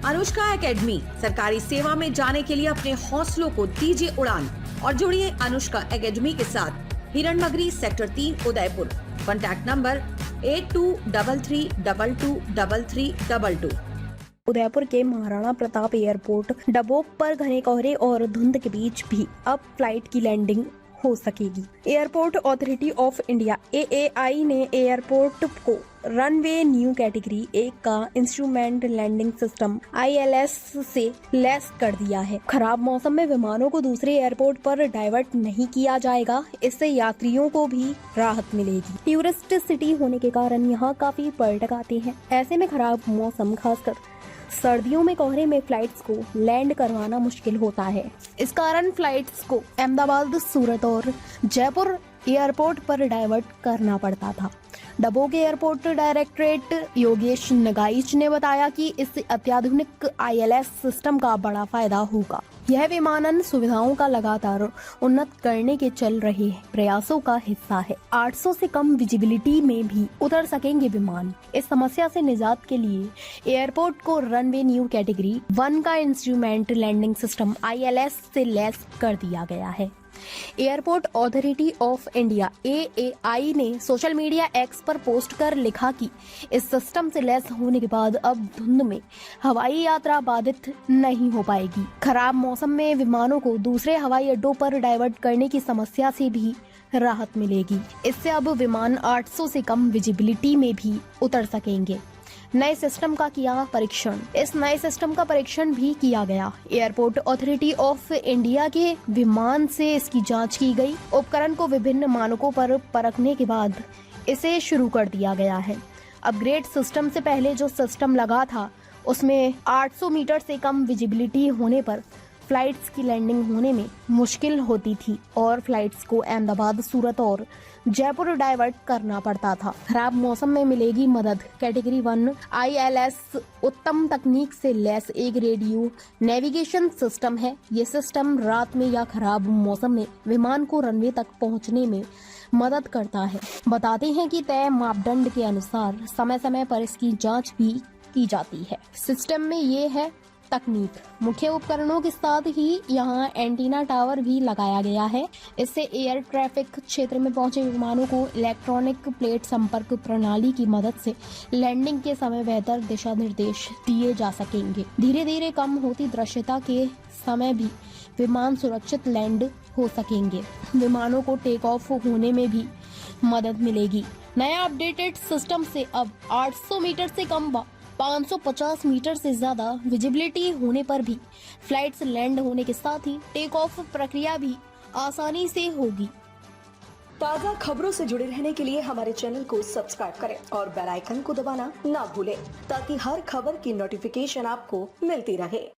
Anushka academy, सरकारी सेवा में जाने के लिए अपने हौसलों को दीजिए उड़ान और जुड़िए अनुष्का एकेडमी के साथ। Hiranmagri sector 3 Udaipur. Contact number 8233223322। Udaipur के महाराणा प्रताप एयरपोर्ट डबोक पर घने कोहरे और धुंध के बीच भी अब फ्लाइट की लैंडिंग हो सकेगी। Airport authority of India AAI ने एयरपोर्ट को रनवे न्यू कैटेगरी 1 का इंस्ट्रूमेंट लैंडिंग सिस्टम ILS से लैस कर दिया है। खराब मौसम में विमानों को दूसरे एयरपोर्ट पर डाइवर्ट नहीं किया जाएगा। इससे यात्रियों को भी राहत मिलेगी। टूरिस्ट सिटी होने के कारण यहाँ काफी पर्यटक आते हैं। ऐसे में खराब मौसम, खासकर सर्दियों में कोहरे में फ्लाइट्स को लैंड करवाना मुश्किल होता है। इस कारण फ्लाइट्स को अहमदाबाद, सूरत और जयपुर एयरपोर्ट पर डाइवर्ट करना पड़ता था। डबोक एयरपोर्ट डायरेक्टरेट योगेश नगाइच ने बताया कि इस अत्याधुनिक ILS सिस्टम का बड़ा फायदा होगा। यह विमानन सुविधाओं का लगातार उन्नत करने के चल रहे प्रयासों का हिस्सा है। 800 से कम विजिबिलिटी में भी उतर सकेंगे विमान। इस समस्या से निजात के लिए एयरपोर्ट को रनवे न्यू कैटेगरी 1 का इंस्ट्रूमेंट लैंडिंग सिस्टम ILS से लैस कर दिया गया है। Airport authority of India AAI ने सोशल मीडिया X पर पोस्ट कर लिखा कि इस सिस्टम से लैस होने के बाद अब धुंध में हवाई यात्रा बाधित नहीं हो पाएगी। खराब मौसम में विमानों को दूसरे हवाई अड्डों पर डाइवर्ट करने की समस्या से भी राहत मिलेगी। इससे अब विमान 800 से कम विजिबिलिटी में भी उतर सकेंगे। नए सिस्टम का किया परीक्षण। इस नए सिस्टम का परीक्षण भी किया गया। एयरपोर्ट अथॉरिटी ऑफ इंडिया के विमान से इसकी जांच की गई। उपकरण को विभिन्न मानकों पर परखने के बाद इसे शुरू कर दिया गया है। अपग्रेड सिस्टम से पहले जो सिस्टम लगा था उसमें 800 मीटर से कम विजिबिलिटी होने पर फ्लाइट्स की लैंडिंग होने में मुश्किल होती थी और फ्लाइट्स को अहमदाबाद, सूरत और जयपुर डाइवर्ट करना पड़ता था। खराब मौसम में मिलेगी मदद। कैटेगरी 1 ILS उत्तम तकनीक से लैस एक रेडियो नेविगेशन सिस्टम है। ये सिस्टम रात में या खराब मौसम में विमान को रनवे तक पहुंचने में मदद करता है। बताते हैं कि तय मापदंड के अनुसार समय समय पर इसकी जांच भी की जाती है। सिस्टम में ये है तकनीक। मुख्य उपकरणों के साथ ही यहाँ एंटीना टावर भी लगाया गया है। इससे एयर ट्रैफिक क्षेत्र में पहुंचे विमानों को इलेक्ट्रॉनिक प्लेट संपर्क प्रणाली की मदद से लैंडिंग के समय बेहतर दिशा निर्देश दिए जा सकेंगे। धीरे धीरे कम होती दृश्यता के समय भी विमान सुरक्षित लैंड हो सकेंगे। विमानों को टेक ऑफ होने में भी मदद मिलेगी। नया अपडेटेड सिस्टम से अब 800 मीटर से कम 550 मीटर से ज्यादा विजिबिलिटी होने पर भी फ्लाइट्स लैंड होने के साथ ही टेक ऑफ प्रक्रिया भी आसानी से होगी। ताज़ा खबरों से जुड़े रहने के लिए हमारे चैनल को सब्सक्राइब करें और बेल आइकन को दबाना ना भूलें ताकि हर खबर की नोटिफिकेशन आपको मिलती रहे।